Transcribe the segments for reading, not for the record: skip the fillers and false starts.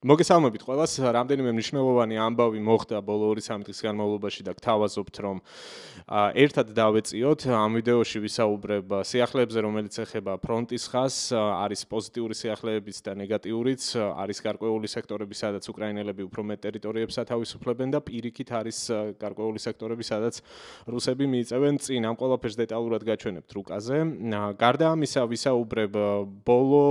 მოგესალმებით ყველას. რამდენიმე მნიშვნელოვანი ამბავი მოხდა ბოლო 2-3 დღის განმავლობაში და გთავაზობთ, რომ ერთად დავეწიოთ. ამ ვიდეოში ვისაუბრებ სიახლეებზე, რომელიც ეხება ფრონტის ხაზს, არის პოზიტიური სიახლეებიც და ნეგატიურიც, არის გარკვეული სექტორები, სადაც უკრაინელები უფრო მეტ ტერიტორიებს ათავისუფლებენ და პირიქით არის გარკვეული სექტორები, სადაც რუსები მიიწევენ წინ. ამ ყველაფერს დეტალურად გაჩვენებთ რუკაზე. გარდა ამისა, ვისაუბრებ ბოლო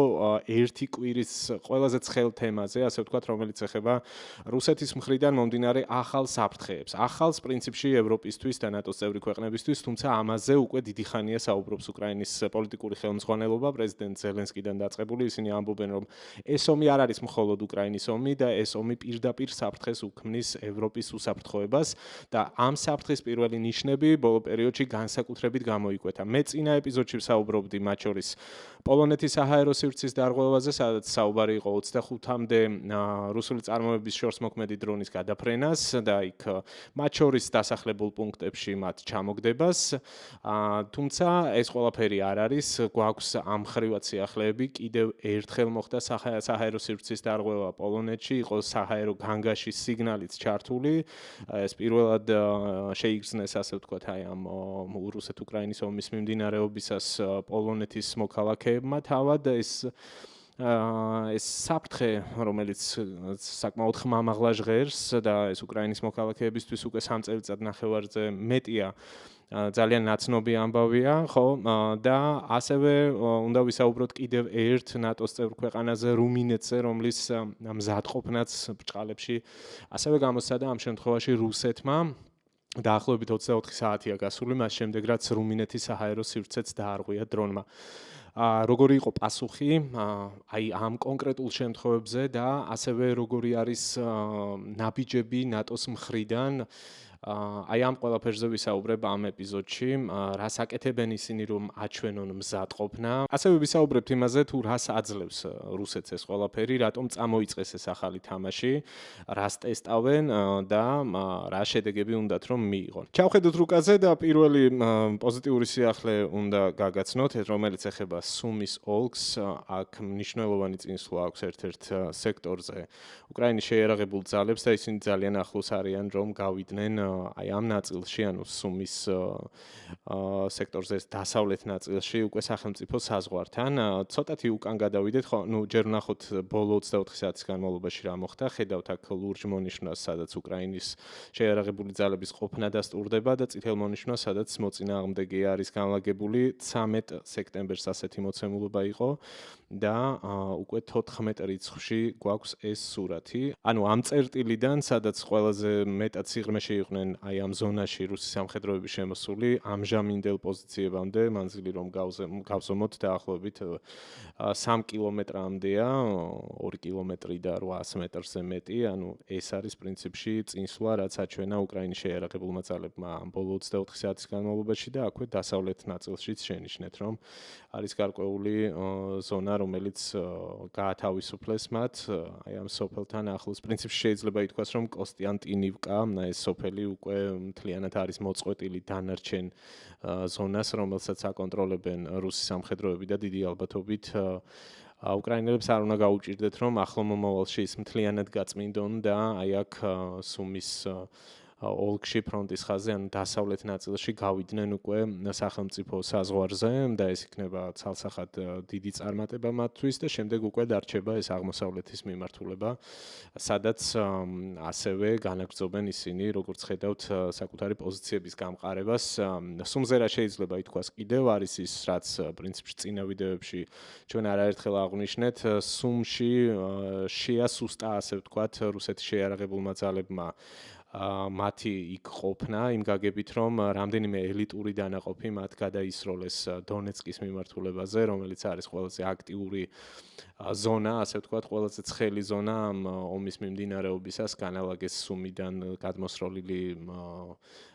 ერთი კვირის ყველაზე ცხელ თემაზე, ასე ვთქვათ, რომელიც ეხება რუსეთის მხრიდან მომდინარე ახალ საფრთხეებს. ახალს პრინციპში ევროპისთვის და ნატოს წევრი ქვეყნებისთვის, თუმცა ამაზე უკვე დიდი ხანია საუბრობს უკრაინის პოლიტიკური ხელმძღვანელობა, პრეზიდენტ ზელენსკიდან დაწყებული. ისინი ამბობენ, რომ ეს ომი არ არის მხოლოდ უკრაინის ომი და ეს ომი პირდაპირ საფრთხეს უქმნის ევროპის უსაფრთხოებას და ამ საფრთხის პირველი ნიშნები ბოლო პერიოდში განსაკუთრებით გამოიკვეთა. მე წინა ეპიზოდში ვსაუბრობდი მათ შორის პოლონეთის საჰაერო სივრცის დარღვევაზე, სადაც საუბარი იყო 25-მდე რუსული წარმოების შორსმოქმედი დრონის გადაფრენას და იქ მათ შორის დასახლებულ პუნქტებში მათ ჩამოგდებას. თუმცა ეს ყველაფერი არ არის, გვაქვს ამ ხრივად სიახლეები. კიდევ ერთხელ მოხდა საჰაერო სივრცის დარღვევა პოლონეთში, იყო საჰაერო განგაშის სიგნალიც ჩართული. ეს პირველად შეიგრძნეს, ასე ვთქვათ, აი ამ რუსეთ-უკრაინის ომის მიმდინარეობისას პოლონეთის მოქალაქეებმა თავად ეს საფრთხე, რომელიც საკმაოდ ხმამაღლა ჟღერს და ეს უკრაინის მოქალაქეებისთვის უკვე 3 წელიწად ნახევარზე მეტია, ძალიან ნაცნობი ამბავია, ხო? და ასევე უნდა ვისაუბროთ კიდევ ერთ ნატოს წევრ ქვეყანაზე, რუმინეთზე, რომლის მზადყოფნაც ბრჭყალებში ასევე გამოსცადა ამ შემთხვევაში რუსეთმა. დაახლოებით 24 საათია გასული, მას შემდეგ რაც რუმინეთის საჰაერო სივრცეც დაარღვია დრონმა. როგორი იყო პასუხი აი ამ კონკრეტულ შემთხვევებზე და ასევე როგორი არის ნაბიჯები ნატოს მხრიდან აი ამ ყველაფერზე ვისაუბრებ ამ ეპიზოდში, რას აკეთებენ ისინი, რომ აჩვენონ მზადყოფნა. ასევე ვისაუბრებთ იმაზე, თუ რას აძლევს რუსეთს ეს ყველაფერი, რატომ წამოიწყეს ეს ახალი თამაში, რას ტესტავენ და რა შედეგები უნდათ რომ მიიღონ. ჩავხედოთ რუკაზე და პირველი პოზიტიური სიახლე უნდა გაგაცნოთ, რომელიც ეხება სუმის ოლქს. აქ მნიშვნელოვანი წინსვლა აქვს ერთ-ერთ სექტორზე უკრაინის შეიარაღებულ ძალებს და ისინი ძალიან ახლოს არიან, რომ გავიდნენ აი ამ ნაწილში, ანუ სუმის სექტორზე დასავლეთ ნაწილში, უკვე სახელმწიფო საზღვართან. ცოტათი უკან გადავიდეთ, ხო, ჯერ ვნახოთ ბოლო 24 საათის განმავლობაში რა მოხდა. ხედავთ აქ ლურჯ მონიშნავს, სადაც უკრაინის შეიარაღებული ძალების ყოფნა დასტურდება და წითელ მონიშნავს, სადაც მოწინააღმდეგე არის განლაგებული. 13 სექტემბერს ასეთი მოცემულობა იყო და უკვე 14 რიცხვში გვაქვს ეს სურათი. ანუ ამ წერტილიდან, სადაც ყველაზე მეტად სიღრმეში იყვნენ აი ამ ზონაში რუსი სამხედროები შემოსული, ამჟამინდელ პოზიციებამდე, მანძილი რომ გავზომოთ დაახლოებით 3 კილომეტრამდეა, 2 კილომეტრი და 800 მეტრზე მეტი, ანუ ეს არის პრინციპში წინსვლა, რაც აჩვენა უკრაინის შეიარაღებულმა ძალებმა ბოლო 24 საათის განმავლობაში და აქვე დასავლეთ ნაწილშიც შენიშნეთ, რომ არის გარკვეული ზონა, რომელიც გაათავისუფლეს მათ აი ამ სოფელთან ახლოს. პრინციპში შეიძლება ითქვას, რომ კოსტიანტინივკა, ეს სოფელი უკვე მთლიანად არის მოწყვეტილი დანარჩენ ზონას, რომელსაც აკონტროლებენ რუსი სამხედროები და დიდი ალბათობით უკრაინელებს არ უნდა გაუჭირდეთ, რომ ახლო მომავალში ის მთლიანად გაწმინდონ და აი აქ სუმის ოლქში ფრონტის ხაზზე, ანუ დასავლეთ ნაწილში გავიდნენ უკვე სახელმწიფო საზღვარზე და ეს იქნება ცალსახად დიდი წარმატება მათთვის და შემდეგ უკვე დარჩება ეს აღმოსავლეთის მიმართულება, სადაც ასევე განაგრძობენ ისინი, როგორც ხედავთ, საკუთარი პოზიციების გამყარებას. სუმზე რა შეიძლება ითქვას კიდევ არის ის, რაც პრინციპში წინა ვიდეოებში ჩვენ არაერთხელ აღვნიშნეთ, სუმში შეასუსტა, ასე ვთქვათ, რუსეთის შეიარაღებულმა ძალებმა მათი იქ ყოფნა იმ გაგებით, რომ რამდენიმე ელიტური დანაყოფი მათ გადაისროლეს დონეცკის მიმართულებაზე, რომელიც არის ყველაზე აქტიური ზონა, ასე ვთქვათ, ყველაზე ცხელი ზონა ამ ომის მიმდინარეობისას, განალაგეს სუმიდან გადმოსროლილი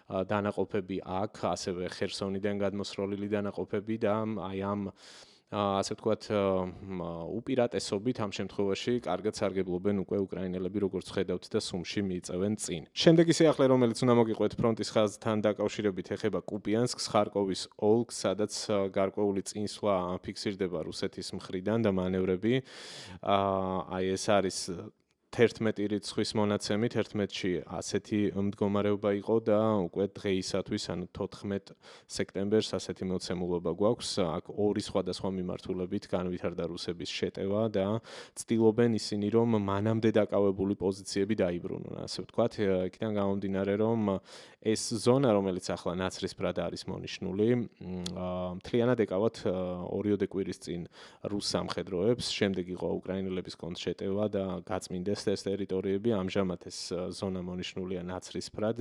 დანაყოფები აქ, ასევე ხერსონიდან გადმოსროლილი დანაყოფები და აი ამ ასე ვთქვათ, უპირატესობით ამ შემთხვევაში კარგად სარგებლობენ უკვე უკრაინელები, როგორც ხედავთ და სუმში მიიწევენ წინ. შემდეგი სიახლე, რომელიც უნდა მოგიყვეთ ფრონტის ხაზთან დაკავშირებით, ეხება კუპიანსკს, ხარკოვის ოლქს, სადაც გარკვეული წინსვლა ფიქსირდება რუსეთის მხრიდან და მანევრები. აი ეს არის 11 რიცხვის მონაცემით 11-ში ასეთი მდგომარეობა იყო და უკვე დღეისათვის, ანუ 14 სექტემბერს ასეთი მოცემულობა გვაქვს. აქ ორი სხვადასხვა მიმართულებით განვითარდა რუსების შეტევა და ცდილობენ ისინი, რომ მანამდე დაკავებული პოზიციები დაიბრუნონ, ასე ვთქვათ. იქიდან გამომდინარე, რომ ეს ზონა, რომელიც ახლა ნაცრისფრად არის მონიშნული, მთლიანად ეკავათ ორიოდე კვირის წინ რუს სამხედროებს, შემდეგ იყო უკრაინელების კონტრშეტევა და გაწმინდეს ეს ტერიტორიები. ამჟამად ეს ზონა მონიშნულია ნაცრისფრად,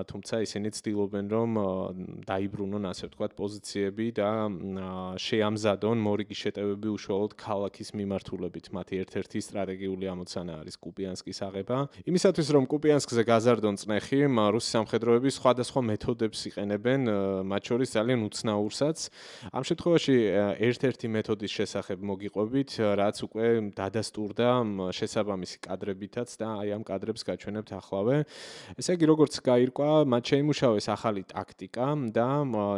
თუმცა ისინი ცდილობენ, რომ დაიბრუნონ, ასე ვთქვათ, პოზიციები და შეამზადონ მორიგი შეტევები უშუალოდ ქალაქის მიმართულებით. მათი ერთ-ერთი სტრატეგიული ამოცანა არის კუპიანსკის აღება. იმისათვის, რომ კუპიანსკზე გაზარდონ წნეხი, რუსი სამხედროები სხვადასხვა მეთოდებს იყენებენ, მათ შორის ძალიან უცნაურსაც. ამ შემთხვევაში ერთ-ერთი მეთოდის შესახებ მოგიყვებით, რაც უკვე დადასტურდა შესაბამისი კადრებითაც და აი ამ კადრებს გაჩვენებთ ახლავე. ესე იგი, როგორც გაირკვა, მათ შეიმუშავეს ახალი ტაქტიკა და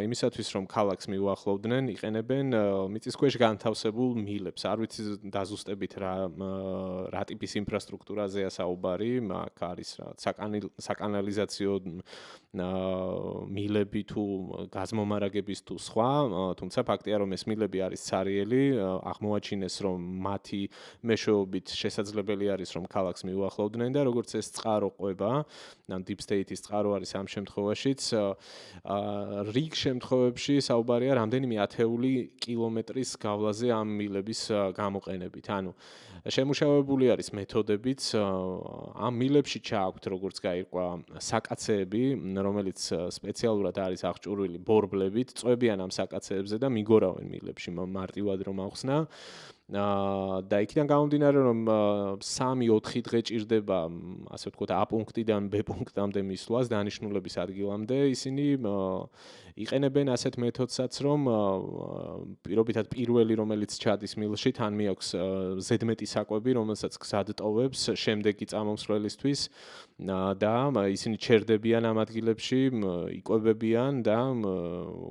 იმისათვის, რომ ქალაქს მიუახლოვდნენ, იყენებენ მიწისქვეშ განთავსებულ მილებს. არ ვიცი დაზუსტებით რა ტიპის ინფრასტრუქტურაზეა საუბარი, აქ არის საკანალიზაციო მილები თუ გაზმომარაგების თუ სხვა, თუმცა ფაქტია, რომ ეს მილები არის ცარიელი, აღმოაჩინეს, რომ მათი მეშვეობით შესაძლებელი არის, რომ ქალაქს მიუახლოვდნენ და როგორც ეს წყარო ყვება, Deep State-ის წყარო არის ამ შემთხვევაშიც, რიგ შემთხვევებში საუბარია რამდენიმე ათეული კილომეტრის გავლაზე ამ მილების გამოყენებით. ანუ შემუშავებული არის მეთოდებიც, ამ მილებში ჩააქვთ, როგორც გაირკვა, საკაცეები, რომელიც სპეციალურად არის აღჭურვილი ბორბლებით, წვევიან ამ საკაცეებზე და მიგორავენ მილებში, მარტივად რომ ახსნა. და იქიდან გამომდინარე, რომ 3-4 დღე ჭირდება, ასე ვთქვათ, A პუნქტიდან B პუნქტამდე მისვლას დანიშნულების ადგილამდე, ისინი იყენებენ ასეთ მეთოდსაც, რომ პირობითად პირველი, რომელიც ჩადის მილში, თან მიაქვს ზედმეტი საკვები, რომელსაც გზად ტოვებს შემდეგი წამომსვლელისთვის და ისინი ჩერდებიან ამ ადგილებში, იკვებებიან და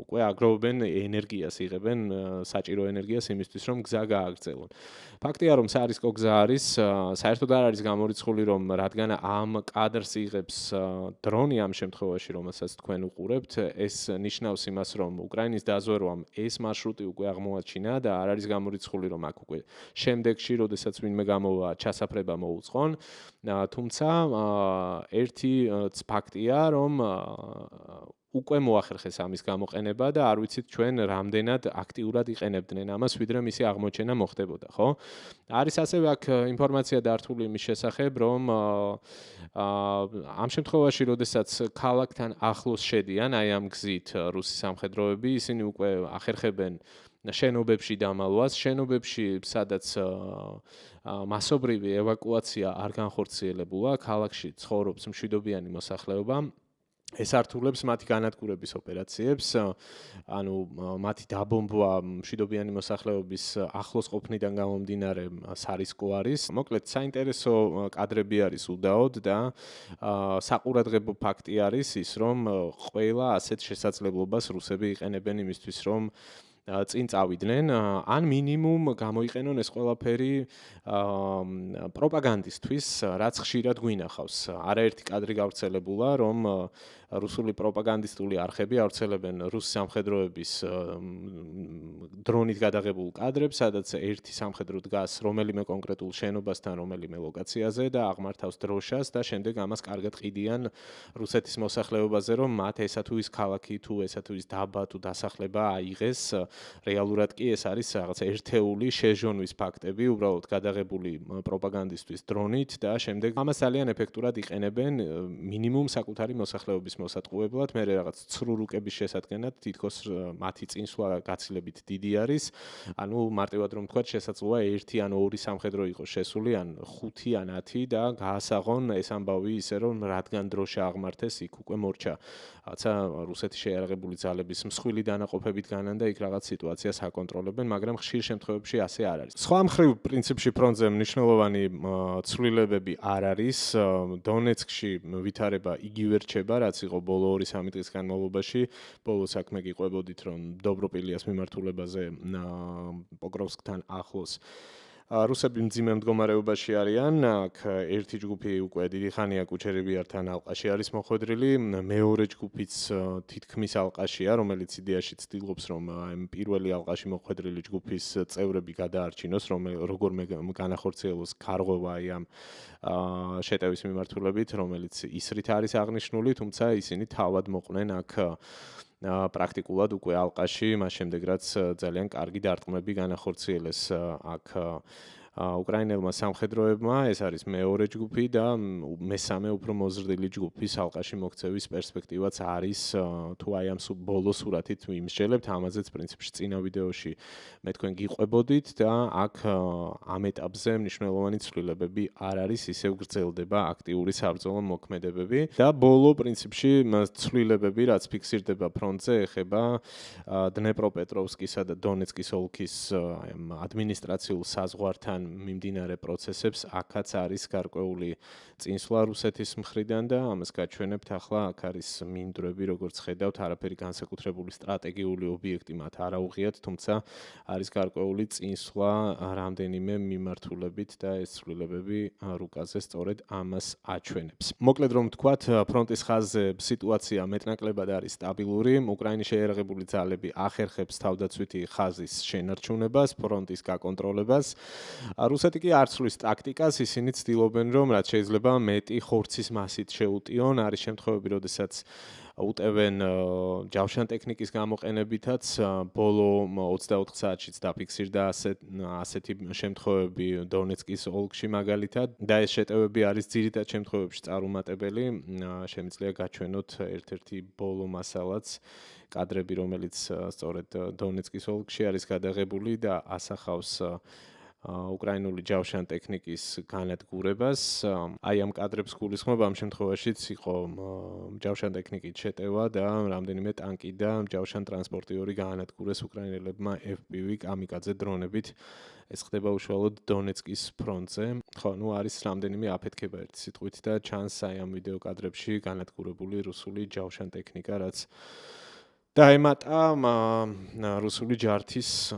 უკვე აგროვებენ ენერგიას, იღებენ საჭირო ენერგიას იმისთვის, რომ გზა გააგრძელონ. ფაქტია, რომ საარისკო გზა არის, საერთოდ არ არის გამორიცხული, რომ რადგან ამ კადრს იღებს დრონი ამ შემთხვევაში, რომელსაც თქვენ უყურებთ, ეს ნიშნავს იმას, რომ უკრაინის დაზვერვამ ეს მარშრუტი უკვე აღმოაჩინა და არ არის გამორიცხული, რომ აქ უკვე შემდეგში, როდესაც ვინმე გამოვა, ჩასაფრება მოუწყონ. თუმცა ერთი ფაქტია, რომ უკვე მოახერხეს ამის გამოყენება და არ ვიცით ჩვენ რამდენად აქტიურად იყენებდნენ ამას, ვიდრე მისი აღმოჩენა მოხდებოდა, ხო? არის ასევე აქ ინფორმაცია დართული იმის შესახებ, რომ ამ შემთხვევაში, როდესაც ქალაქთან ახლოს შედიან, აი ამ გზით რუსი სამხედროები, ისინი უკვე ახერხებენ შენობებში დამალვას, შენობებში, სადაც მასობრივი ევაკუაცია არ განხორციელებულა, ქალაქში ცხოვრობს მშვიდობიანი მოსახლეობა. ეს ართულებს მათი განადგურების ოპერაციებს, ანუ მათი დაბომბვა მშვიდობიანი მოსახლეობის ახლოს ყოფნიდან გამომდინარე სარისკო არის. მოკლედ, საინტერესო კადრები არის უდაოდ და საყურადღებო ფაქტი არის ის, რომ ყველა ასეთ შესაძლებლობას რუსები იყენებენ იმისთვის, რომ წინ წავიდნენ, ან მინიმუმ გამოიყენონ ეს ყველაფერი პროპაგანდისთვის, რაც ხშირად გვინახავს. არაერთი კადრი გავრცელებულა, რომ რუსული პროპაგანდისტული არხები ავრცელებენ რუს სამხედროების დრონით გადაღებულ კადრებს, სადაც ერთი სამხედრო დგას რომელიმე კონკრეტულ შენობასთან, რომელიმე ლოკაციაზე და აღმართავს დროშას და შემდეგ ამას კარგად ყიდიან რუსეთის მოსახლეობაზე, რომ მათ ესა თუ ის ქალაქი თუ ესა თუ ის დაბა თუ დასახლება აიღეს. რეალურად კი ეს არის რაღაც ერთეული შეჟონვის ფაქტები, უბრალოდ გადაღებული პროპაგანდისტვის დრონით და შემდეგ ამას ძალიან ეფექტურად იყენებენ მინიმუმ საკუთარი მოსახლეობის მოსატყუებლად, მე რაღაც ცრურუკების შესადგენად თითქოს მათი წინსვლა გაცილებით დიდი არის. ანუ მარტივად რომ ვთქვათ, შესაძლოა 1 ან 2 სამხედრო იყოს შესული, ან 5 ან 10 და გაასაღონ ეს ამბავი ისე რომ რადგან დროშა აღმართეს, იქ უკვე მორჩა. რაცა რუსეთის შეიარაღებული ძალების მსხვილი დანაყოფებით განან და იქ რაღაც სიტუაციას აკონტროლებენ, მაგრამ ხშირ შემთხვევებში ასე არ არის. სხვა მხრივ პრინციპში ფრონტზე მნიშვნელოვანი ცვლილებები არ არის. დონეცკში ვითარება იგივე რჩება, რაც იყო ბოლო 2-3 დღის განმავლობაში. ბოლოს აქ მე გიყვებოდით, რომ დობროპილიას მიმართულებაზე პოკროვსკთან ახლოს რუსები მძიმე მდგომარეობაში არიან. აქ ერთი ჯგუფი უკვე დიდი ხანია კუჩერებიართან ალყაში არის მოხვედრილი. მეორე ჯგუფიც თითქმის ალყაშია, რომელიც იდეაში ცდილობს, რომ პირველი ალყაში მოხვედრილი ჯგუფის წევრები გადაარჩინოს, როგორმე განახორციელოს გარღვევა ამ შეტევის მიმართულებით, რომელიც ისრით არის აღნიშნული, თუმცა ისინი თავად მოყვნენ აქ პრაქტიკულად უკვე ალყაში, მას შემდეგ რაც ძალიან კარგი დარტყმები განახორციელეს აქ უკრაინელმა სამხედროებმა. ეს არის მეორე ჯგუფი და მესამე უფრო მოზრდილი ჯგუფის ალყაში მოქცევის პერსპექტივაც არის, თუ აი ამ ბოლო სურათით ვიმსჯელებთ, ამაზეც პრინციპში წინა ვიდეოში მე თქვენ გიყვებოდით და აქ ამ ეტაპზე მნიშვნელოვანი ცვლილებები არ არის, ისევ გრძელდება აქტიური საბრძოლო მოქმედებები და ბოლო პრინციპში ცვლილებები, რაც ფიქსირდება ფრონტზე, ეხება დნეპროპეტროვსკისა და დონეცკის ოლქის ადმინისტრაციულ საზღვართან მიმდინარე პროცესებს. აქაც არის გარკვეული წინსვლა რუსეთის მხრიდან და ამას გაჩვენებთ. ახლა აქ არის მინდვრები, როგორც ხედავთ, არაფერი განსაკუთრებული სტრატეგიული ობიექტი მათ არ აუღიათ, თუმცა არის გარკვეული წინსვლა რამდენიმე მიმართულებით და ეს ცვლილებები რუკაზე სწორედ ამას აჩვენებს. მოკლედ რომ ვთქვათ, ფრონტის ხაზზე სიტუაცია მეტნაკლებად არის სტაბილური. უკრაინის შეიარაღებული ძალები ახერხებს თავდაცვითი ხაზის შენარჩუნებას, ფრონტის გაკონტროლებას. რუსეთი კი არ ცვლის ტაქტიკას, ისინი ცდილობენ, რომ რაც შეიძლება მეტი ხორცის მასით შეუტიონ. არის შემთხვევები, როდესაც უტევენ ჯავშან ტექნიკის გამოყენებითაც. ბოლო 24 საათშიც დაფიქსირდა ასეთი შემთხვევები დონეცკის ოლქში მაგალითად და ეს შეტევები არის ძირითად შემთხვევებში წარუმატებელი. შემიძლია გაჩვენოთ ერთ-ერთი ბოლო მასალაც, კადრები, რომელიც სწორედ დონეცკის ოლქში არის გადაღებული და ასახავს უკრაინული ჯავშან ტექნიკის განადგურებას. აი ამ კადრებს გულისხმობ, ამ შემთხვევაშიც იყო ჯავშან ტექნიკით შეტევა და რამდენიმე ტანკი და ჯავშან ტრანსპორტიორი გაანადგურეს უკრაინელებმა FPV კამიკაძე დრონებით. ეს ხდება უშუალოდ დონეცკის ფრონტზე. ხო, არის რამდენიმე აფეთქება ერთი სიტყვით და ჩანს აი ამ ვიდეო კადრებში განადგურებული რუსული ჯავშან ტექნიკა, რაც დაემატა რუსული ჯართის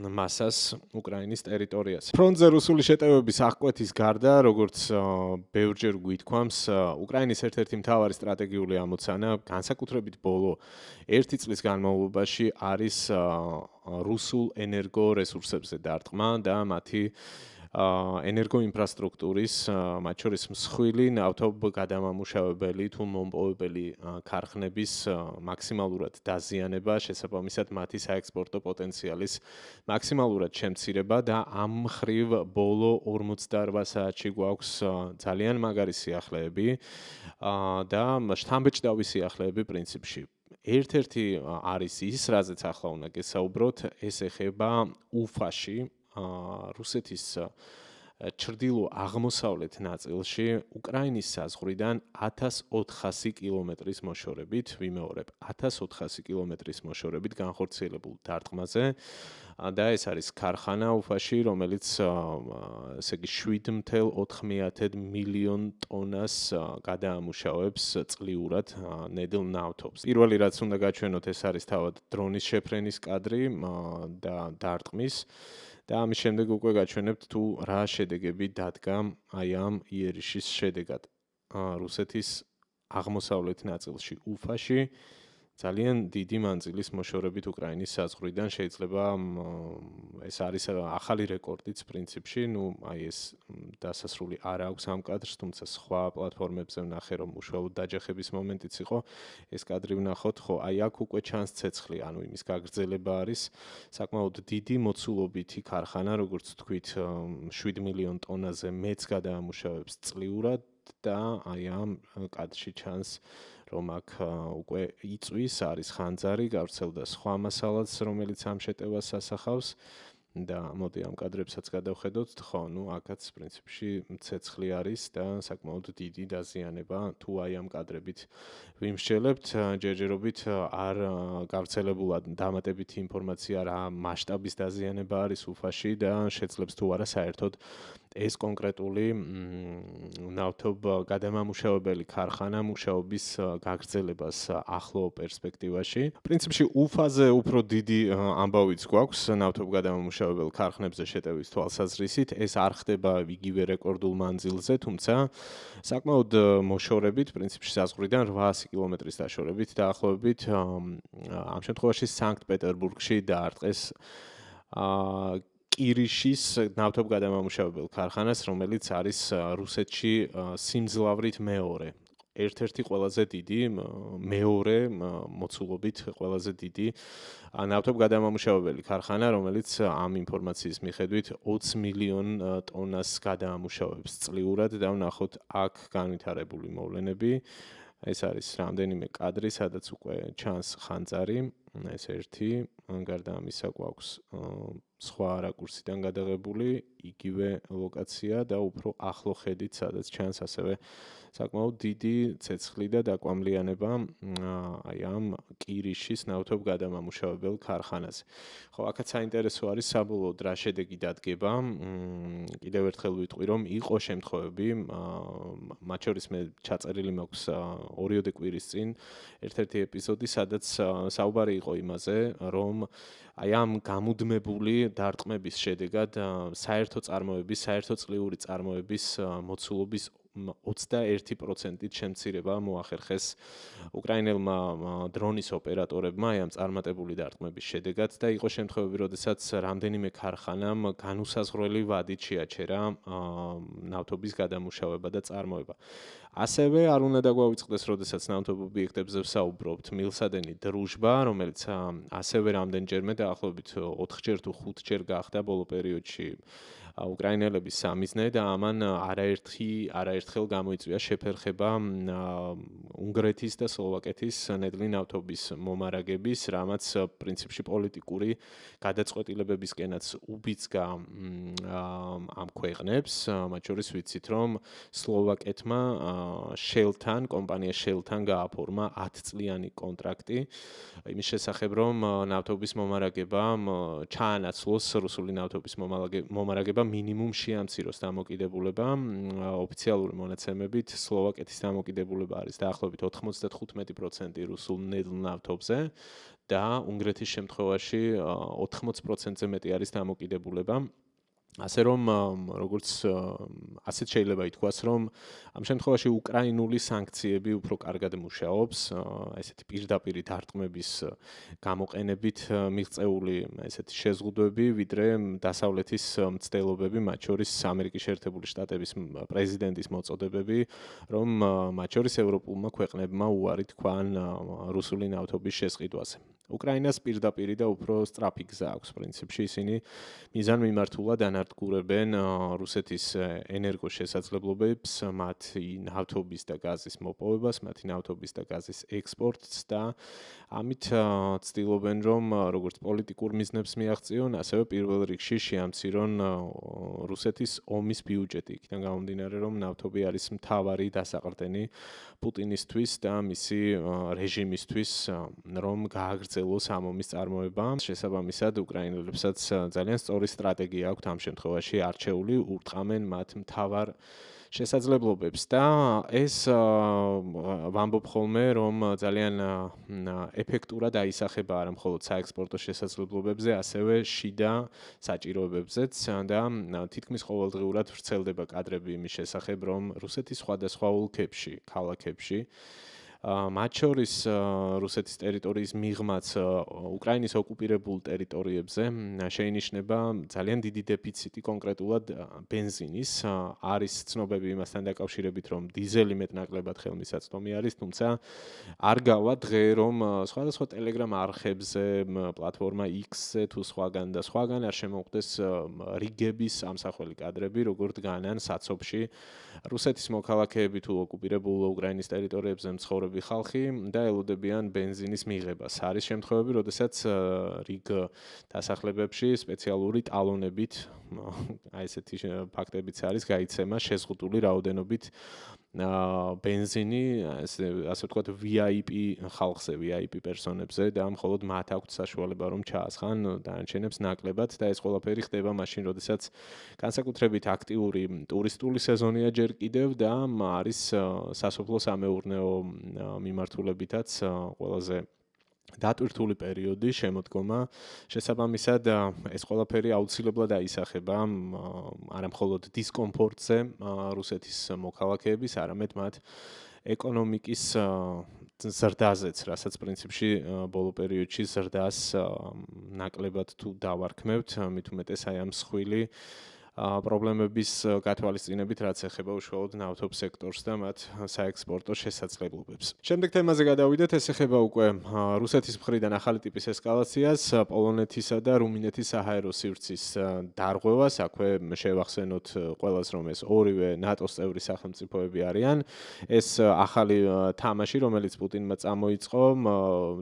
მასას უკრაინის ტერიტორიაზე. ფრონტზე რუსული შეტევების აღკვეთის გარდა, როგორც ბევრჯერ გვითქვამს, უკრაინის ერთ-ერთი მთავარი სტრატეგიული ამოცანა, განსაკუთრებით ბოლო 1 წლის განმავლობაში არის რუსულ ენერგორესურსებზე დარტყმა და მათი ენერგოინფრასტრუქტურის, მათ შორის მსხვილი ნავთობგადამამუშავებელი თუ მომპოვებელი ქარხნების მაქსიმალურად დაზიანება, შესაბამისად მათი საექსპორტო პოტენციალის მაქსიმალურად შემცირება და ამ მხრივ ბოლო 48 საათში გვაქვს ძალიან მაგარი სიახლეები და შთამბეჭდავი სიახლეები პრინციპში. ერთ-ერთი არის ის, რაზეც ახლა უნდა გესაუბროთ, ეს ეხება უფაში. რუსეთის ჩრდილო-აღმოსავლეთ ნაწილში უკრაინის საზღვრიდან 1400 კილომეტრის მოშორებით, ვიმეორებ, 1400 კილომეტრის მოშორებით განხორციელებულ დარტყმაზე და ეს არის ქარხანა უფაში, რომელიც ესე იგი 7.4 მილიონ ტონას გადაამუშავებს წლიურად ნედლ ნავთობს. პირველი რაც უნდა გაჩვენოთ, ეს არის თავად დრონის შეფრენის კადრი და დარტყმის. და ამის შემდეგ უკვე გაჩვენებთ თუ რა შედეგები დადგა აი ამ იერიშის შედეგად. რუსეთის აღმოსავლეთ ნაწილში უფაში ძალიან დიდი მანძილის მოშორებით უკრაინის საზღვრიდან შეიძლება ეს არის ახალი რეკორდიც პრინციპში, აი ეს დასასრული არ აქვს ამ კადრს, თუმცა სხვა პლატფორმებზე ვნახე, რომ უშუალოდ დაჯახების მომენტიც იყო. ეს კადრი ვნახოთ, ხო, აი აქ უკვე ჩანს ცეცხლი, ანუ იმის გაგრძელება არის საკმაოდ დიდი მოცულობითი ქარხანა, როგორც თქვით, 7 მილიონ ტონაზე მეც გადაამუშავებს წლიურად და აი ამ კადრში ჩანს რომ აქ უკვე იწვის, არის ხანძარი, გავრცელდა სხვა მასალაც, რომელიც ამ შეტევას ასახავს და მოდი ამ კადრებსაც გადავხედოთ, ხო, აქაც პრინციპში ცეცხლი არის და საკმაოდ დიდი დაზიანება, თუ აი ამ კადრებით ვიმსჯელებთ, ჯერჯერობით არ გავრცელებულად დამატებითი ინფორმაცია რა მასშტაბის დაზიანება არის უფაში და შეძლებს თუ არა საერთოდ ეს კონკრეტული ნავთობ გადამამუშავებელი ქარხანა მუშაობის გაგრძელებას ახლო პერსპექტივაში. პრინციპში უფაზე უფრო დიდი ამბავიც გვაქვს ნავთობ გადამამუშავებელ ქარხნებზე შეტევის თვალსაზრისით. ეს არ ხდება იგივე რეკორდულ მანძილზე, თუმცა საკმაოდ მოშორებით, პრინციპში საზღვრიდან 800 კილომეტრის დაშორებით დაახლოებით ამ შემთხვევაში სანქტ-პეტერბურგში დაარტყეს კირიშის ნავთობ გადამამუშავებელ ქარხანას, რომელიც არის რუსეთში სიმძლავრით მეორე. ერთ-ერთი ყველაზე დიდი, მეორე მოცულობით ყველაზე დიდი ნავთობ გადამამუშავებელი ქარხანა, რომელიც ამ ინფორმაციის მიხედვით 20 მილიონ ტონას გადაამუშავებს წლიურად და ვნახოთ აქ განვითარებული მოვლენები. ეს არის რამდენიმე კადრი, სადაც უკვე ჩანს ხანძარი, ეს ერთი, გარდა ამისა გვაქვს სხვა რაკურსიდან გადაღებული იგივე ლოკაცია და უფრო ახლო ხედით, სადაც ჩანს ასევე საკმაოდ დიდი ცეცხლი და დაკვამლიანება აი ამ კირიშის ნავთობ გადამამუშავებელ ქარხანაზე. ხო, აქაც საინტერესო არის საბოლოოდ რა შედეგი დადგება. კიდევ ერთხელ ვიტყვი, რომ იყო შემთხვევები, მათ შორის მე ჩაწერილი მაქვს 2 კვირის წინ ერთ-ერთი ეპიზოდი, სადაც საუბარი იყო იმაზე, რომ აი ამ გამუდმებული დარტყმების შედეგად საერთო წარმოების, საერთო წლიური წარმოების მოცულობის 21%-ით შემცირება მოახერხეს უკრაინელმა დრონის ოპერატორებმა აი ამ წარმატებული დარტყმების შედეგად და იყო შემთხვევები, როდესაც რამდენიმე ქარხანამ განუსაზღვრელი ვადით შეაჩერა ნავთობის გადამუშავება და წარმოება. ასევე არ უნდა დაგვავიწყდეს, როდესაც ნავთობ ობიექტებზე ვსაუბრობთ, მილსადენი დრუჟბა, რომელიც ასევე რამდენჯერმე დაახლოებით 4ჯერ თუ 5ჯერ გახდა ბოლო პერიოდში უკრაინელების სამიზნე და ამან არაერთხელ გამოიწვია შეფერხება უნგრეთის და სლოვაკეთის ნედლი ნავთობის მომარაგების, რამაც პრინციპში პოლიტიკური გადაწყვეტილებებისკენაც უბიძგა ამ ქვეყნებს, მათ შორის ვიცით, რომ სლოვაკეთმა კომპანია Shell-თან გააფორმა 10 წლიანი კონტრაქტი იმის შესახებ, რომ ნავთობის მომარაგება ჩაანაცვლოს რუსული ნავთობის მომარაგება მინიმუმ შეამციროს დამოკიდებულება. ოფიციალური მონაცემებით სლოვაკეთის დამოკიდებულება არის დაახლოებით 95% რუსულ ნედლ ნავთობზე და უნგრეთის შემთხვევაში 80%-ზე მეტი არის დამოკიდებულება. ასე რომ როგორც ასეთ შეიძლება ითქვას, რომ ამ შემთხვევაში უკრაინული სანქციები უფრო კარგად მუშაობს, ესეთი პირდაპირი დარტყმების გამოყენებით მიღწეული ესეთი შეზღუდვები, ვიდრე დასავლეთის მცდელობები, მათ შორის ამერიკის შეერთებული შტატების პრეზიდენტის მოწოდებები, რომ მათ შორის ევროპულმა ქვეყნებმა უარი თქვან რუსული ნავთობის შესყიდვაზე. უკრაინას პირდაპირი და უფრო სწრაფი გზა აქვს პრინციპში, ისინი მიზანმიმართულად ანადგურებენ რუსეთის ენერგო შესაძლებლობებს, მათი ნავთობის და გაზის მოპოვებას, მათი ნავთობის და გაზის ექსპორტს და ამით ცდილობენ, რომ როგორც პოლიტიკურ მიზნებს მიაღწიონ, ასევე პირველ რიგში შეამცირონ რუსეთის ომის ბიუჯეტი. იქიდან გამომდინარე, რომ ნავთობი არის მთავარი დასაყრდენი პუტინისთვის და მისი რეჟიმისთვის, რომ გააგრძელოს ამ ომის წარმოება. შესაბამისად, უკრაინელებსაც ძალიან სწორი სტრატეგია აქვთ ამ შემთხვევაში არჩეული, ურტყამენ მათ მთავარ შესაძლებლობებს და ეს ვამბობ ხოლმე, რომ ძალიან ეფექტურად აისახება არა მხოლოდ საექსპორტო შესაძლებლობებზე, ასევე შიდა საჭიროებებზეც და თითქმის ყოველდღიურად ვრცელდება კადრები იმის შესახებ, რომ რუსეთის სხვადასხვა ოლქებში, ქალაქებში მათ შორის რუსეთის ტერიტორიის მიღმაც უკრაინის ოკუპირებულ ტერიტორიებზე შეინიშნება ძალიან დიდი დეფიციტი კონკრეტულად ბენზინის. არის ცნობები იმასთან დაკავშირებით, რომ დიზელი მეტნაკლებად ხელმისაწვდომი არის, თუმცა არ გავა დღე, რომ სხვადასხვა Telegram არხებზე, პლატფორმა X-ზე თუ სხვაგან არ შემოხვდეს რიგების ამსახველი კადრები, როგორ დგანან საცობში რუსეთის მოქალაქეები თუ ოკუპირებულ უკრაინის ტერიტორიებზე მცხოვრები ხალხი და ელოდებიან ბენზინის მიღებას. არის შემთხვევები, როდესაც რიგ დასახლებებში სპეციალური ტალონებით, აი ესეთი ფაქტებიც არის, გაიცემა შეზღუდული რაოდენობით ბენზინი, ასე ვთქვათ, VIP ხალხზე, VIP პერსონებზე და მხოლოდ მათ აქვთ საშუალება რომ ჩაასხან დანარჩენებს ნაკლებად და ეს ყველაფერი ხდება მაშინ, როდესაც განსაკუთრებით აქტიური ტურისტული სეზონია ჯერ კიდევ და არის სასოფლო-სამეურნეო მიმართულებითაც ყველაზე დატვირთული პერიოდი შემოდგომა. შესაბამისად, ეს ყველაფერი აუცილებლად აისახება არა მხოლოდ დისკომფორტზე რუსეთის მოქალაქეების, არამედ მათ ეკონომიკის ზრდაზეც, რასაც პრინციპში ბოლო პერიოდში ზრდას ნაკლებად თუ დავარქმევთ, მით უმეტეს აი ამ მსხვილი პრობლემების გათვალისწინებით, რაც ეხება უშუალოდ ნავთობ სექტორს და მათ საექსპორტო შესაძლებლობებს. შემდეგ თემაზე გადავიდეთ, ეს ეხება უკვე რუსეთის მხრიდან ახალი ტიპის ესკალაციას, პოლონეთისა და რუმინეთის საჰაერო სივრცის დარღვევას. აქვე შევახსენოთ ყველას, რომ ეს ორივე ნატოს წევრი სახელმწიფოები არიან. ეს ახალი თამაში, რომელიც პუტინმა წამოიწყო,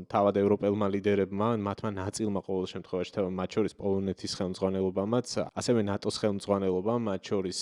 თავად ევროპელმა ლიდერებმა, მათმა ნაწილმა ყოველ შემთხვევაში, მათ შორის პოლონეთის ხელმძღვანელობამაც, ასევე ნატოს ხელმძღვანელობამ, მათ შორის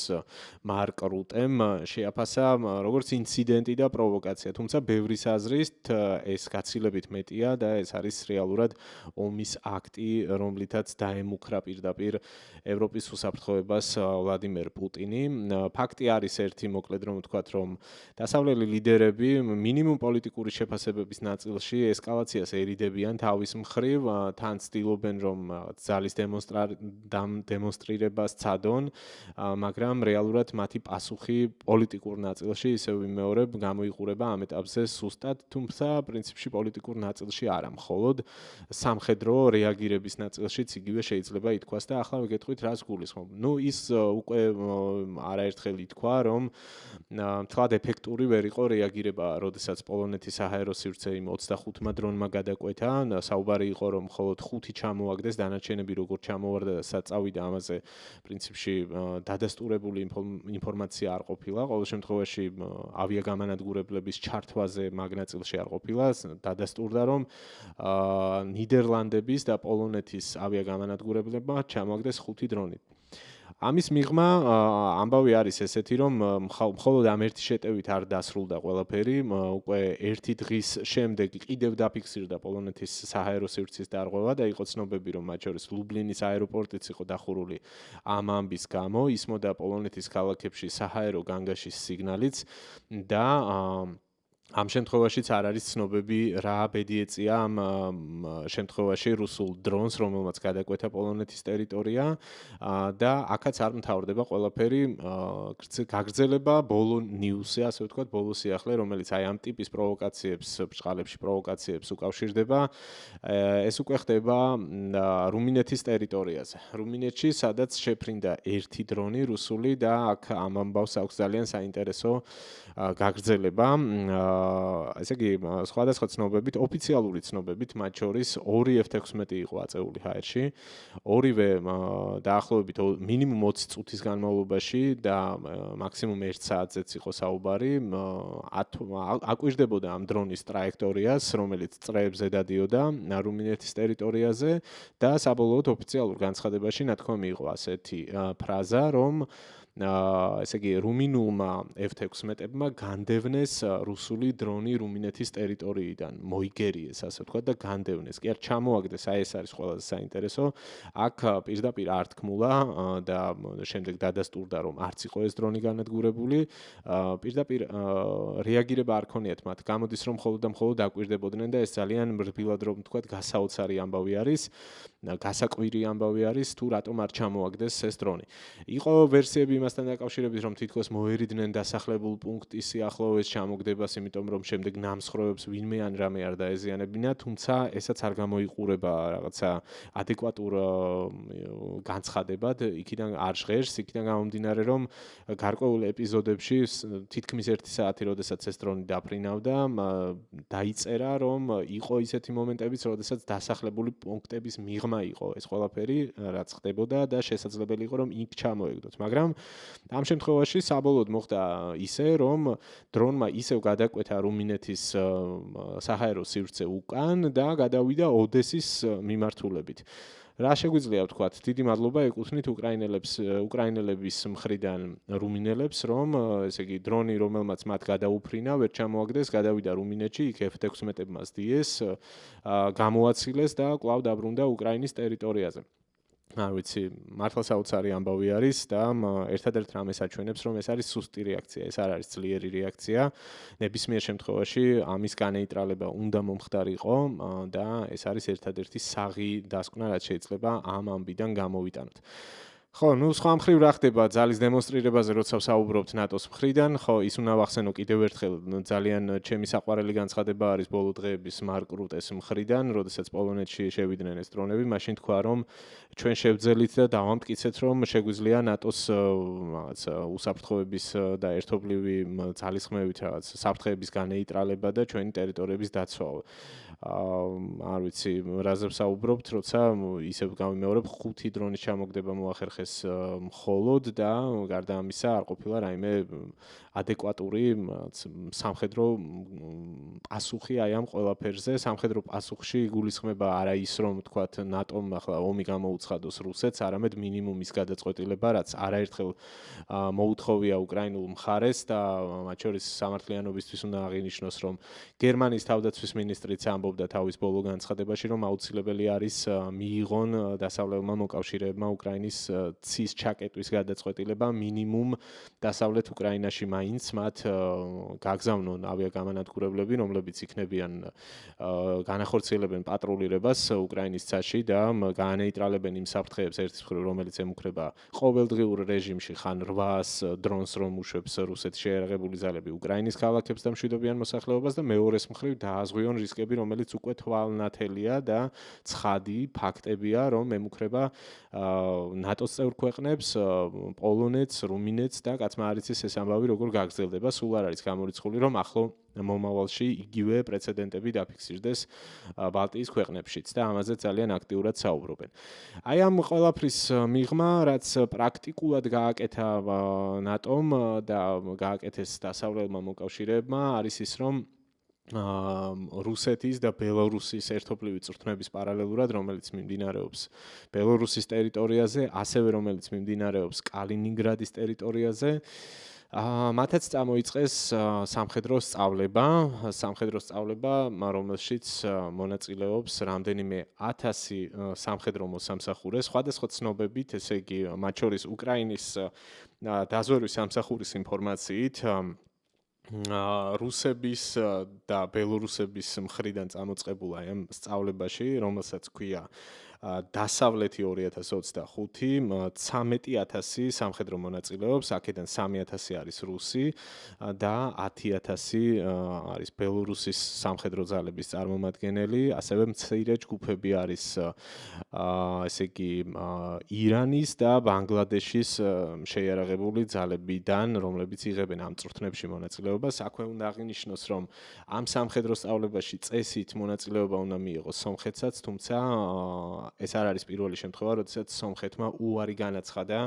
მარკ რუტემ შეაფასა როგორც ინციდენტი და პროვოკაცია, თუმცა ბევრის აზრით ეს გაცილებით მეტია და ეს არის რეალურად ომის აქტი, რომლითაც დაემუქრა პირდაპირ ევროპის უსაფრთხოებას ვლადიმერ პუტინი. ფაქტი არის ერთი, მოკლედ რომ ვთქვათ, რომ დასავლელი ლიდერები მინიმუმ პოლიტიკური შეფასებების ნაწილში ესკალაციას ერიდებიან თავის მხრივ, თან ცდილობენ რომ ძალის დემონსტრირებას ცადონ, მაგრამ რეალურად მათი პასუხი პოლიტიკურ ნაწილში ისევ ვიმეორებ გამოიყურება ამ ეტაპზე სუსტად, თუმცა პრინციპში პოლიტიკურ ნაწილში არა, მხოლოდ სამხედრო რეაგირების ნაწილშიც იგივე შეიძლება ითქვას და ახლა ვიგეთყვით რას გულისხმობ. ის უკვე არაერთხელ ითქვა, რომ თქვათ ეფექტური ვერ იყო რეაგირება, როდესაც პოლონეთის საჰაერო სივრცე იმ 25-მა დრონმა გადაკვეთა, საუბარი იყო რომ მხოლოდ 5 ჩამოაგდეს, დანარჩენები როგორ ჩამოვარდა და საწავიდა ამაზე პრინციპში დადასტურებული ინფორმაცია არ ყოფილა. ყოველ შემთხვევაში ავიაგამანადგურებლების ჩართვაზე მაგ ნაწილში არ ყოფილა. დადასტურდა რომ ნიდერლანდების და პოლონეთის ავიაგამანადგურებლებმა ჩამოაგდეს 5 დრონი. ამის მიღმა ამბავი არის ესეთი, რომ მხოლოდ ამ ერთი შეტევით არ დასრულდა ყველაფერი, უკვე ერთი დღის შემდეგ კიდევ დაფიქსირდა პოლონეთის საჰაერო სივრცის დარღვევა და იყო ცნობები, რომ მათ შორის ლუბლინის აეროპორტიც იყო დახურული ამ ამბის გამო, ისმოდა პოლონეთის ქალაქებში საჰაერო განგაშის სიგნალიც და ამ შემთხვევაშიც არ არის ცნობები რა ბედი ეწია ამ შემთხვევაში რუსულ დრონს, რომელმაც გადაკვეთა პოლონეთის ტერიტორია და აქაც არ მთავრდება ყველაფერი, გაგრძელება ბოლო ნიუსზე, ასე ვთქვათ, ბოლო სიახლე, რომელიც აი ამ ტიპის პროვოკაციებს, ბრჭყალებში პროვოკაციებს უკავშირდება. ეს უკვე ხდება რუმინეთის ტერიტორიაზე. რუმინეთში, სადაც შეფრინდა ერთი დრონი რუსული და აქ ამ ამბავს აქვს ძალიან საინტერესო გაგრძელება. ესე იგი, სხვადასხვა ცნობებით, ოფიციალური ცნობებით, მათ შორის 2 F-16 იყო აწეული ჰაერში, ორივე დაახლოებით მინიმუმ 20 წუთის განმავლობაში და მაქსიმუმ 1 საათზეც იყო საუბარი, აკვირდებოდა ამ დრონის ტრაექტორიას, რომელიც წრეებზე დადიოდა რუმინეთის ტერიტორიაზე და საბოლოოდ ოფიციალურ განცხადებაში ნათქვამი იყო ასეთი ფრაზა, რომ ესე იგი, რუმინულმა F-16-ებმა განდევნეს რუსული დრონი რუმინეთის ტერიტორიიდან, მოიგერიეს, ასე ვთქვათ და განდევნეს. კი არ ჩამოაგდეს, აი ეს არის ყველაზე საინტერესო. აქ პირდაპირ არ თქმულა და შემდეგ დადასტურდა, რომ არც იყო ეს დრონი განადგურებული. პირდაპირ რეაგირება არ ქონიათ მათ. გამოდის, რომ მხოლოდ და მხოლოდ დაკვირდებოდნენ და ეს ძალიან რბილად რომ ვთქვათ, გასაოცარი ამბავი არის, გასაკვირი ამბავი არის, თუ რატომ არ ჩამოაგდეს ეს დრონი. იყო ვერსიები იმასთან დაკავშირებით, რომ თითქოს მოერიდნენ დასახლებულ პუნქტის სიახლოვეს ჩამოგდებას, იმიტომ რომ შემდეგ ნამსხვრევებს ვინმე ან რამე არ დაეზიანებინა, თუმცა ესაც არ გამოიყურება რაღაცა ადეკვატურ განცხადებად, იქიდან არ ჟღერს, იქიდან გამომდინარე, რომ გარკვეულ ეპიზოდებში თითქმის 1 საათი, როდესაც ეს დრონი დაფრინავდა, დაიწერა, რომ იყო ისეთი მომენტებიც, როდესაც დასახლებული პუნქტების მიღმა იყო ეს ყველაფერი, რაც ხდებოდა და შესაძლებელი იყო, რომ იქ ჩამოეგდოთ, მაგრამ ამ შემთხვევაში საბოლოოდ მოხდა ისე, რომ დრონმა ისევ გადაკვეთა რუმინეთის საჰაერო სივრცე უკან და გადავიდა ოდესის მიმართულებით. რა შეგვიძლია ვთქვათ, დიდი მადლობა ეკუთვნით უკრაინელების მხრიდან რუმინელებს, რომ ესე იგი დრონი, რომელმაც მათ გადაუფრინა, ვერ ჩამოაგდეს, გადავიდა რუმინეთში, იქ F-16-ებმა სდიეს, გამოაცილეს და კვლავ დაბრუნდა უკრაინის ტერიტორიაზე. არ ვიცი, მართლა საოცარი ამბავი არის და ერთადერთ რამეს აჩვენებს, რომ ეს არის სუსტი რეაქცია, ეს არ არის ძლიერი რეაქცია. ნებისმიერ შემთხვევაში ამის განეიტრალება უნდა მომხდარიყო და ეს არის ერთადერთი საღი დასკვნა, რაც შეიძლება ამ ამბიდან გამოვიტანოთ. ხო, სხვა მხრივ რა ხდება ძალის დემონსტრირებაზე, როცა ვსაუბრობთ ნატოს მხრიდან, ხო, ის უნდა ვახსენო კიდევ ერთხელ, ძალიან ჩემი საყვარელი განცხადება არის ბოლო დღეების მარკ რუტეს მხრიდან, როდესაც პოლონეთში შევიდნენ ეს დრონები, მაშინ თქვა, რომ ჩვენ შევძელით და დავამტკიცეთ, რომ შეგვიძლია ნატოს რაღაც უსაფრთხოების და ერთობლივი ძალისხმევით რაღაც საფრთხეების განეიტრალება და ჩვენი ტერიტორიების დაცვა. არ ვიცი, რაზე ვსაუბრობთ, როცა ისევ გამიმეორებ 5 დრონის ჩამოგდება მოახერხეს მხოლოდ და გარდა ამისა არ ყოფილა რაიმე ადეკვატური სამხედრო პასუხი აი ამ ყველაფერზე. სამხედრო პასუხში იგულისხმება არა ის, რომ თქვათ ნატომ ახლა ომი გამოუცხადოს რუსეთს, არამედ მინიმუმის გადაწყვეტილება, რაც არაერთხელ მოუთხოვია უკრაინულ მხარეს და მათ შორის სამართლიანობისთვის უნდა აღინიშნოს, რომ გერმანიის თავდაცვის მინისტრიც ამბობდა თავის ბოლო განცხადებაში, რომ აუცილებელი არის მიიღონ დასავლელმა მოკავშირეებმა უკრაინის ცის ჩაკეტვის გადაწყვეტილება მინიმუმ დასავლეთ უკრაინაში მაინც მათ გაგზავნონ ავიაგამანადგურებლები, რომლებიც იქნებიან განახორციელებენ პატრულირებას უკრაინის ცაში და განეიტრალებენ იმ საფრთხეებს ერთის მხრივ, რომელიც ემუქრება ყოველდღიურ რეჟიმში ხან 800 დრონს რომ უშვებს რუსეთის შეიარაღებული ძალები უკრაინის ქალაქებს და მშვიდობიან მოსახლეობას და მეორეს მხრივ დააზღვიონ რისკები, რომელიც უკვე თვალნათელია და ცხადი ფაქტებია, რომ ემუქრება ნატოს წევრ ქვეყნებს, პოლონეთს, რუმინეთს და კაცმა არ იცის ეს ამბავი როგორ გაგრძელდება, სულ არ არის გამორიცხული, რომ ახლო მომავალში იგივე პრეცედენტები დაფიქსირდეს ბალტიის ქვეყნებშიც და ამაზე ძალიან აქტიურად საუბრობენ. აი ამ ყველაფრის მიღმა, რაც პრაქტიკულად გააკეთა ნატომ და გააკეთეს დასავლელმა მოკავშირეებმა, არის ის, რომ რუსეთის და ბელორუსის ერთობლივი წვრთნების პარალელურად, რომელიც მიმდინარეობს ბელორუსის ტერიტორიაზე, ასევე რომელიც მიმდინარეობს კალინინგრადის ტერიტორიაზე, მათაც წამოიწყეს სამხედრო სწავლება, რომელშიც მონაწილეობს რამდენიმე 1000 სამხედრო მოსამსახურე, სხვადასხვა ცნობებით, ესე იგი, მათ შორის უკრაინის დაზვერვის სამსახურის ინფორმაციით, რუსების და ბელორუსების მხრიდან წამოწყებულა ამ სწავლებაში, რომელსაც ქვია დასავლეთი 2025, 13000 სამხედრო მონაწილეობს, აქედან 3000 არის რუსი და 10000 არის ბელორუსის სამხედრო ძალების წარმომადგენელი, ასევე მცირე ჯგუფები არის ესე იგი ირანის და ბანგლადეშის შეიარაღებული ძალებიდან, რომლებიც იღებენ ამ წვრთნებში მონაწილეობას. აქვე უნდა აღინიშნოს, რომ ამ სამხედრო სწავლებაში წესით მონაწილეობა უნდა მიიღოს სომხეთსაც, თუმცა ეს არ არის პირველი შემთხვევა, როდესაც სომხეთმა უარი განაცხადა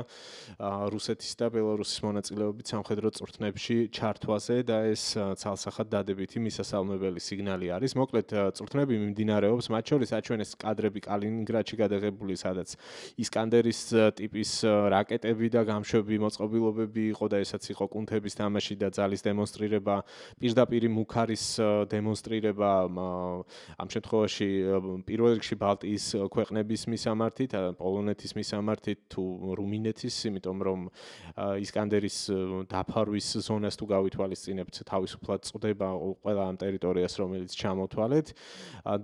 რუსეთის და ბელორუსის მონაწილეობით სამხედრო წვრთნებში ჩართვაზე და ეს ცალსახად დადებითი მისასალმებელი სიგნალი არის. მოკლედ, წვრთნები მიმდინარეობს, მათ შორის აჩვენეს კადრები კალინინგრადში გადაღებული, სადაც ისკანდერის ტიპის რაკეტები და გამშვები მოწყობილობები იყო და ესაც იყო კუნთების თამაში და ძალის დემონსტრირება, პირდაპირ მუქარის დემონსტრირება, ამ შემთხვევაში პირველ რიგში ბალტიის ქვეყნების მისამართით, პოლონეთის მისამართით თუ რუმინეთის, იმიტომ რომ ისკანდერის დაფარვის ზონას თუ გავითვალისწინებთ, თავისუფლად წვდება ყველა ამ ტერიტორიას, რომელიც ჩამოთვალეთ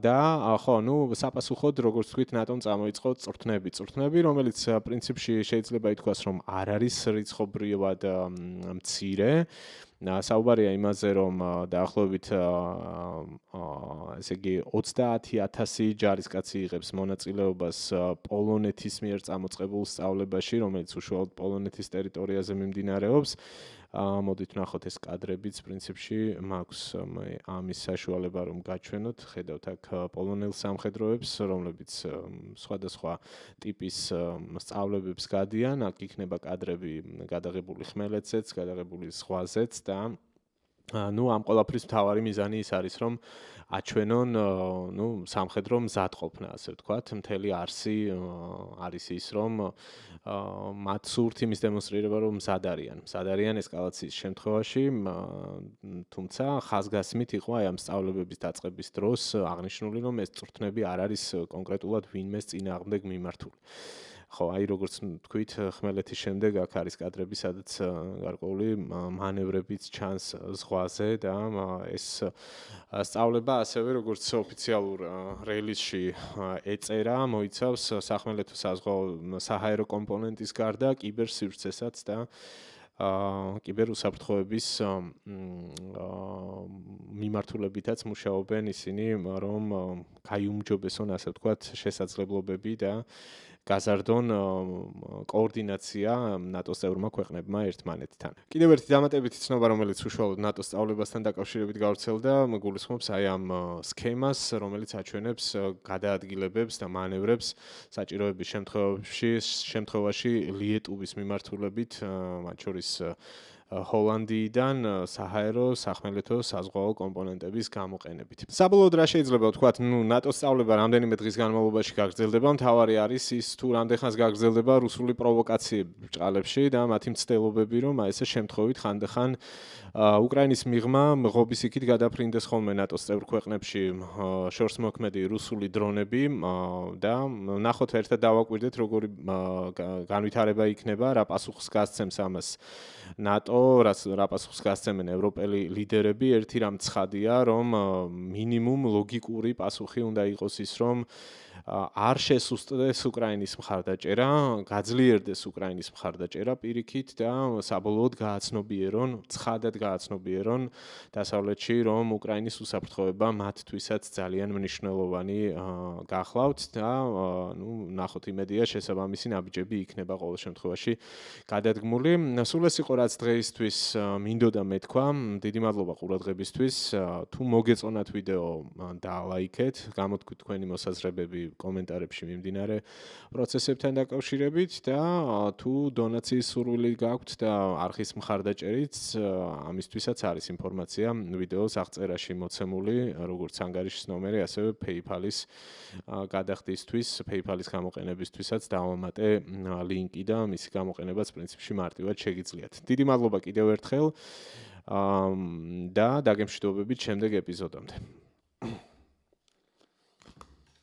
და ხო, საპასუხოდ, როგორც ვთქვით, ნატომ წამოიწყო წვრთნები, რომელიც პრინციპში შეიძლება ითქვას, რომ არ არის რიცხობრიად მცირე. საუბარია იმაზე, რომ დაახლოებით ესე იგი 30000 ჯარისკაცი იღებს მონაწილეობას პოლონეთის მიერ წამოწყებულ სწავლებაში, რომელიც უშუალოდ პოლონეთის ტერიტორიაზე მიმდინარეობს. მოდით ვნახოთ ეს კადრებიც, პრინციპში მაქვს ამის საშუალება, რომ გაჩვენოთ, ხედავთ აქ პოლონელ სამხედროებს, რომლებიც სხვადასხვა ტიპის სწავლებებს გადიან, აქ იქნება კადრები გადაღებული ხმელეთზეც, გადაღებული ზღვაზეც და ნუ ამ ყველაფრის მთავარი მიზანი ის არის, რომ აჩვენონ, ნუ სამხედრო მზადყოფნა, ასე ვთქვათ, მთელი არსი არის ის, რომ მათ სურთ იმის დემონსტრირება, რომ მზად არიან ესკალაციის შემთხვევაში, თუმცა ხაზგასმით იყო აი ამ სწავლებების დაწყების დროს აღნიშნული, რომ ეს წვრთნები არ არის კონკრეტულად ვინმეს წინააღმდეგ მიმართული. ხო, აი როგორც თქვით, ხმელეთის შემდეგ აქ არის კადრები, სადაც გარკვეული მანევრებიც ჩანს ზღვაზე და ეს სწავლება ასევე როგორც ოფიციალურ რეილიზში ეწერა, მოიცავს სახმელეთო საზღვაო საჰაერო კომპონენტის გარდა კიბერსივრცესაც და კიბერუსაფრთხოების მიმართულებითაც მუშაობენ ისინი, რომ გაიუმჯობესონ, ასე ვთქვათ, შესაძლებლობები და გაზარდონ კოორდინაცია ნატოს წევრმა ქვეყნებმა ერთმანეთთან. კიდევ ერთი დამატებითი ცნობა, რომელიც უშუალოდ ნატოს სწავლებასთან დაკავშირებით გავრცელდა, გულისხმობს აი ამ სქემას, რომელიც აჩვენებს გადაადგილებებს და მანევრებს საჭიროების შემთხვევაში ლიეტუვის მიმართულებით, მათ შორის ჰოლანდიიდან საჰაერო სახმელეთო საზღვაო კომპონენტების გამოყენებით. საბოლოოდ რა შეიძლება ვთქვათ, ნატოს სწავლება რამდენიმე დღის განმავლობაში გაგრძელდება, მთავარი არის ის თუ რამდენხანს გაგრძელდება რუსული პროვოკაციები ბრჭყალებში და მათი მცდელობები, რომ აი ესე შემთხვევით ხანდახან უკრაინის მიღმა ღობის იქით გადაფრინდეს ხოლმე ნატოს წევრ ქვეყნებში შორსმოქმედი რუსული დრონები და ნახოთ ერთად დავაკვირდეთ როგორი განვითარება იქნება, რა პასუხს გასცემს ამას ნატო, რა პასუხს გასცემენ ევროპელი ლიდერები, ერთი რამ ცხადია, რომ მინიმუმ ლოგიკური პასუხი უნდა იყოს ის, რომ არ შესუსტდეს უკრაინის მხარდაჭერა, გაძლიერდეს უკრაინის მხარდაჭერა პირიქით და საბოლოოდ გააცნობიერონ, ცხადად გააცნობიერონ დასავლეთში, რომ უკრაინის უსაფრთხოება მათთვისაც ძალიან მნიშვნელოვანი გახლავთ და ნახოთ იმედია შესაბამისი ნაბიჯები იქნება ყოველ შემთხვევაში გადადგმული. სულ ეს იყო რაც დღეისთვის მინდოდა მეთქვა. დიდი მადლობა ყურადღებისთვის. თუ მოგეწონათ ვიდეო და ლაიქეთ, გამოთქვით თქვენი მოსაზრებები კომენტარებში მიმდინარე პროცესებთან დაკავშირებით და თუ დონაციის სურვილი გაქვთ და არხის მხარდაჭერით, ამისთვისაც არის ინფორმაცია ვიდეოს აღწერაში მოცემული, როგორც ანგარიშის ნომერი, ასევე PayPal-ის გადახდისთვის, PayPal-ის გამოყენებისთვისაც დავამატე ლინკი და მისი გამოყენებაც პრინციპში მარტივად შეგიძლიათ. დიდი მადლობა კიდევ ერთხელ და დაგემშვიდობებით შემდეგ ეპიზოდამდე.